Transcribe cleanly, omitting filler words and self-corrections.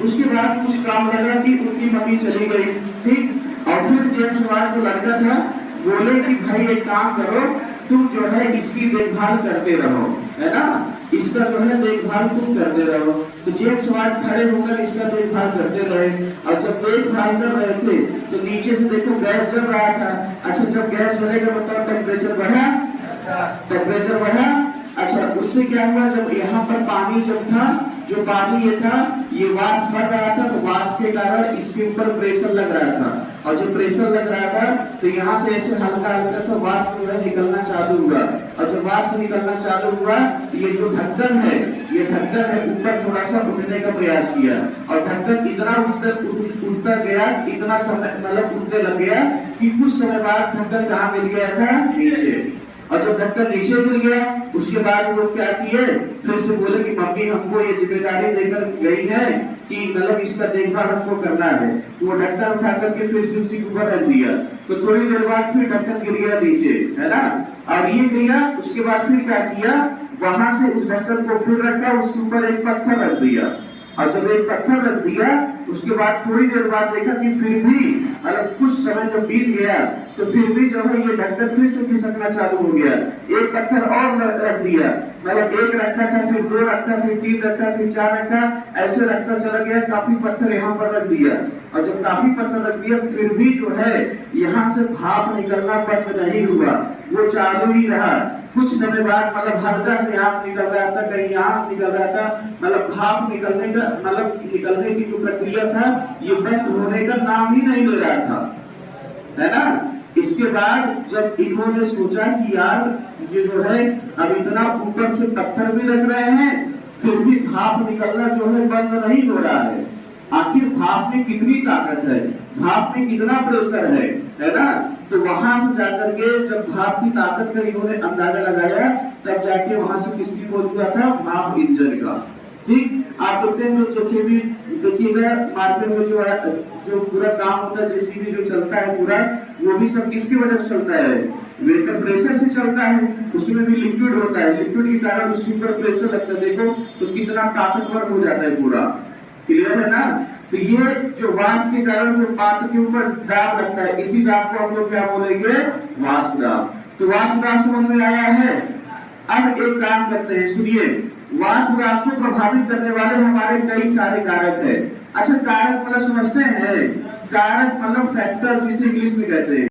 उसके बाद कुछ काम लगा कि उनकी मम्मी चली गई, ठीक। और फिर जेम्स वाट जो लड़का था बोले कि भाई एक काम करो, तुम जो है इसकी देखभाल करते रहो, है ना, इसका जो है देखभाल तुम करते रहो। तो जेम्स वाट खड़े होकर इसका देखभाल करते रहे, और जब देखभाल कर रहे थे तो नीचे से देखो गैस जल रहा था। अच्छा, जब गैस जलेगा मतलब टेम्परेचर बढ़ा, टेम्परेचर बढ़ा। अच्छा, उससे क्या हुआ, जब यहाँ पर पानी जब था, जो पानी ये था ये वाष्प बढ़ रहा था, तो वाष्प के कारण इसके ऊपर प्रेशर लग रहा था, और जब प्रेशर लग रहा था तो यहाँ से ऐसे हल्का हल्का सा वाष्प जो है निकलना चालू हुआ, और जब वाष्प निकलना चालू हुआ ये जो ढक्कन है, ये ढक्कन है ऊपर थोड़ा सा उठने का प्रयास किया, और ढक्कन इतना उठता गया, इतना समय मतलब उठने लग गया कि कुछ समय बाद ढक्कन कहाँ मिल गया था, नीचे। और जब ढक्कन नीचे गिर गया उसके बाद वो क्या किए, फिर से बोले कि मम्मी हमको ये जिम्मेदारी देकर गई है कि मतलब इसका देखभाल हमको करना है। तो वो ढक्कन उठा करके फिर से उसी के ऊपर रख दिया, तो थोड़ी देर बाद फिर ढक्कन गिर गया नीचे, है ना। और ये गया, उसके बाद फिर क्या किया, वहां से उस ढक्कन को फिर रखा, उसके ऊपर एक पत्थर रख दिया, और जब एक पत्थर रख दिया उसके बाद थोड़ी देर बाद देखा कि फिर भी मतलब कुछ समय जब बीत गया तो फिर भी जो है ये ढक्कन फिर से खिसकना चालू हो गया। एक पत्थर और रख दिया, मतलब एक रखा था, फिर दो रखा, फिर तीन रखा, फिर चार रखा, ऐसे रखता चला गया। काफी पत्थर यहाँ पर रख दिया, और जब काफी पत्थर रख दिया फिर भी जो है यहाँ से भाप निकलना बंद नहीं हुआ, वो चालू ही रहा। कुछ समय बाद मतलब हल्का से यहाँ निकल रहा था, कहीं यहाँ निकल रहा था, मतलब भाप निकलने का मतलब निकलने की जो प्रक्रिया था ये बंद होने का नाम ही नहीं ले रहा था, है ना। इसके बाद जब इन्होंने सोचा कि यार ये जो है अब इतना ऊपर से पत्थर भी रख रहे हैं फिर भी भाप निकलना जो है बंद नहीं हो रहा है, आखिर भाप में कितनी ताकत है, भाप में कितना प्रेशर है ना। तो वहां से जाकर के जब भाप की ताकत का इन्होंने अंदाजा लगाया तब जाके वहां से किसकी खोज हुआ था, भाप इंजन का, ठीक। आप देखते हैं जो जैसे भी देखिएगा मार्केट में जो पूरा काम होता है, जैसे भी जो चलता है पूरा, वो भी सब किसकी वजह से चलता है, वेपर प्रेशर से चलता है। उसमें भी लिक्विड होता है, लिक्विड के कारण उसके ऊपर प्रेशर लगता है, देखो तो कितना ताकतवर हो जाता है पूरा, क्लियर है ना। तो ये जो वाष्प के कारण जो पात्र के ऊपर दाब लगता है, इसी दाब को हम लोग क्या बोलेंगे, वाष्प दाब। तो वाष्प दाब समझ में आया है। अब एक काम करते हैं, सुनिए, वाष्प दाब को प्रभावित करने वाले हमारे कई सारे कारक है। अच्छा, कारक मतलब समझते हैं, कारक मतलब फैक्टर जिसे इंग्लिश में कहते हैं।